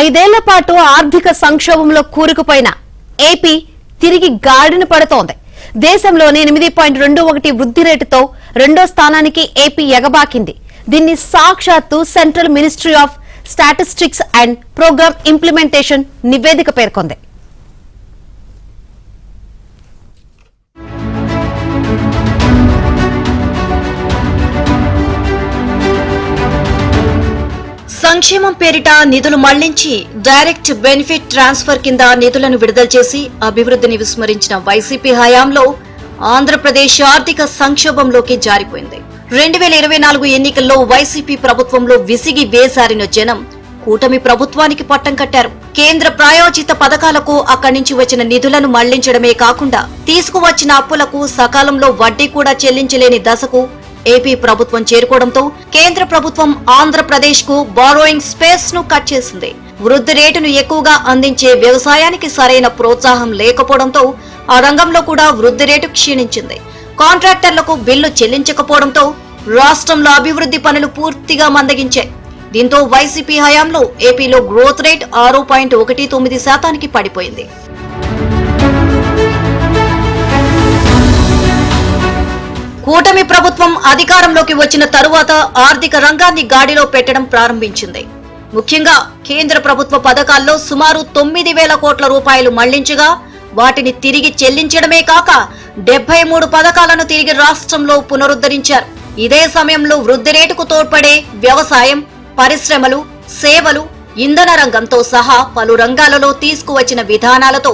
ఐదేళ్ల పాటు ఆర్థిక సంక్షోభంలో కూరుకుపోయిన ఏపీ తిరిగి గాడిన పడుతోంది. దేశంలోని 8.21 వృద్ధి రేటుతో రెండో స్థానానికి ఏపీ ఎగబాకింది. దీన్ని సాక్షాత్తు central ministry of statistics and programme implementation నివేదిక పేర్కొంది. సంక్షేమం పేరిట నిధులు మళ్లించి డైరెక్ట్ బెనిఫిట్ ట్రాన్స్ఫర్ కింద నిధులను విడుదల చేసి అభివృద్ధిని విస్మరించిన వైసీపీ హయాంలో ఆంధ్రప్రదేశ్ ఆర్థిక సంక్షోభంలోకి జారిపోయింది. 2024 ఎన్నికల్లో వైసీపీ ప్రభుత్వంలో విసిగి వేసారిన జనం కూటమి ప్రభుత్వానికి పట్టం కట్టారు. కేంద్ర ప్రాయోజిత పథకాలకు అక్కడి నుంచి వచ్చిన నిధులను మళ్లించడమే కాకుండా తీసుకువచ్చిన అప్పులకు సకాలంలో వడ్డీ కూడా చెల్లించలేని దశకు ఏపీ ప్రభుత్వం చేరుకోవడంతో కేంద్ర ప్రభుత్వం ఆంధ్రప్రదేశ్ కు బారోయింగ్ స్పేస్ ను కట్ చేసింది. వృద్ధి రేటును ఎక్కువగా అందించే వ్యవసాయానికి సరైన ప్రోత్సాహం లేకపోవడంతో ఆ రంగంలో కూడా వృద్ధి రేటు క్షీణించింది. కాంట్రాక్టర్లకు బిల్లు చెల్లించకపోవడంతో రాష్ట్రంలో అభివృద్ధి పనులు పూర్తిగా మందగించాయి. దీంతో వైసీపీ హయాంలో ఏపీలో గ్రోత్ రేట్ 6.19% పడిపోయింది. కూటమి ప్రభుత్వం అధికారంలోకి వచ్చిన తరువాత ఆర్థిక రంగాన్ని గాడిలో పెట్టడం ప్రారంభించింది. ముఖ్యంగా కేంద్ర ప్రభుత్వ పథకాల్లో సుమారు 9,000 కోట్ల రూపాయలు మళ్లించగా వాటిని తిరిగి చెల్లించడమే కాక 73 పథకాలను తిరిగి రాష్ట్రంలో పునరుద్ధరించారు. ఇదే సమయంలో వృద్ధి రేటుకు తోడ్పడే వ్యవసాయం, పరిశ్రమలు, సేవలు, ఇంధన రంగంతో సహా పలు రంగాలలో తీసుకువచ్చిన విధానాలతో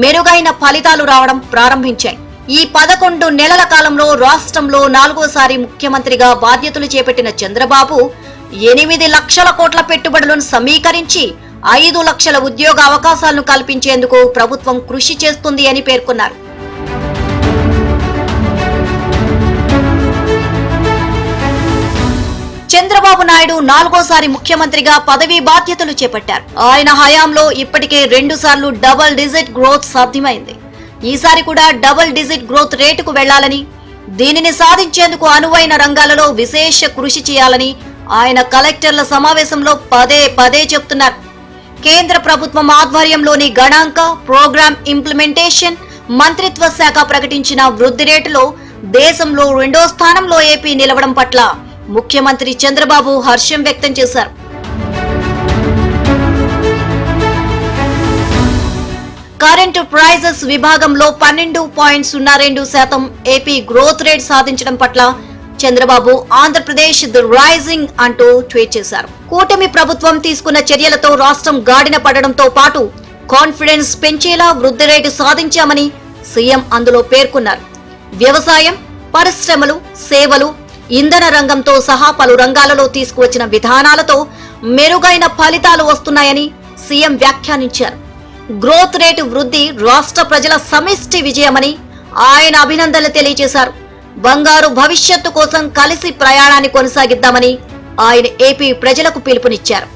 మెరుగైన ఫలితాలు రావడం ప్రారంభించాయి. ఈ 11 నెలల కాలంలో రాష్ట్రంలో 4వ ముఖ్యమంత్రిగా బాధ్యతలు చేపట్టిన చంద్రబాబు 8 లక్షల కోట్ల పెట్టుబడులను సమీకరించి 5 లక్షల ఉద్యోగ అవకాశాలను కల్పించేందుకు ప్రభుత్వం కృషి చేస్తుంది అని పేర్కొన్నారు. చంద్రబాబు నాయుడు 4వ ముఖ్యమంత్రిగా పదవీ బాధ్యతలు చేపట్టారు. ఆయన హయాంలో ఇప్పటికే 2 సార్లు డబుల్ డిజిట్ గ్రోత్ సాధ్యమైంది. ఈసారి కూడా డబుల్ డిజిట్ గ్రోత్ రేటుకు వెళ్లాలని, దీనిని సాధించేందుకు అనువైన రంగాలలో విశేష కృషి చేయాలని ఆయన కలెక్టర్ల సమావేశంలో పదే చెప్తున్నారు. కేంద్ర ప్రభుత్వం ఆధ్వర్యంలోని గణాంక ప్రోగ్రామ్ ఇంప్లిమెంటేషన్ మంత్రిత్వ శాఖ ప్రకటించిన వృద్ధి రేటులో దేశంలో 2వ స్థానంలో ఏపీ నిలవడం పట్ల ముఖ్యమంత్రి చంద్రబాబు హర్షం వ్యక్తం చేశారు. కరెంట్ ప్రైజెస్ విభాగంలో 12.02% ఏపీ గ్రోత్ రేట్ సాధించడం పట్ల చంద్రబాబు ఆంధ్రప్రదేశ్ ది రైజింగ్ అంటూ ట్వీట్ చేశారు. కూటమి ప్రభుత్వం తీసుకున్న చర్యలతో రాష్ట్రం గాడిన పడడంతో పాటు కాన్ఫిడెన్స్ పెంచేలా వృద్ధి రేటు సాధించామని సీఎం అందులో పేర్కొన్నారు. వ్యవసాయం, పరిశ్రమలు, సేవలు, ఇంధన రంగంతో సహా పలు రంగాలలో తీసుకువచ్చిన విధానాలతో మెరుగైన ఫలితాలు వస్తున్నాయని సీఎం వ్యాఖ్యానించారు. గ్రోత్ రేటు వృద్ధి రాష్ట్ర ప్రజల సమిష్టి విజయమని ఆయన అభినందనలు తెలియజేశారు. బంగారు భవిష్యత్తు కోసం కలిసి ప్రయాణాన్ని కొనసాగిద్దామని ఆయన ఏపీ ప్రజలకు పిలుపునిచ్చారు.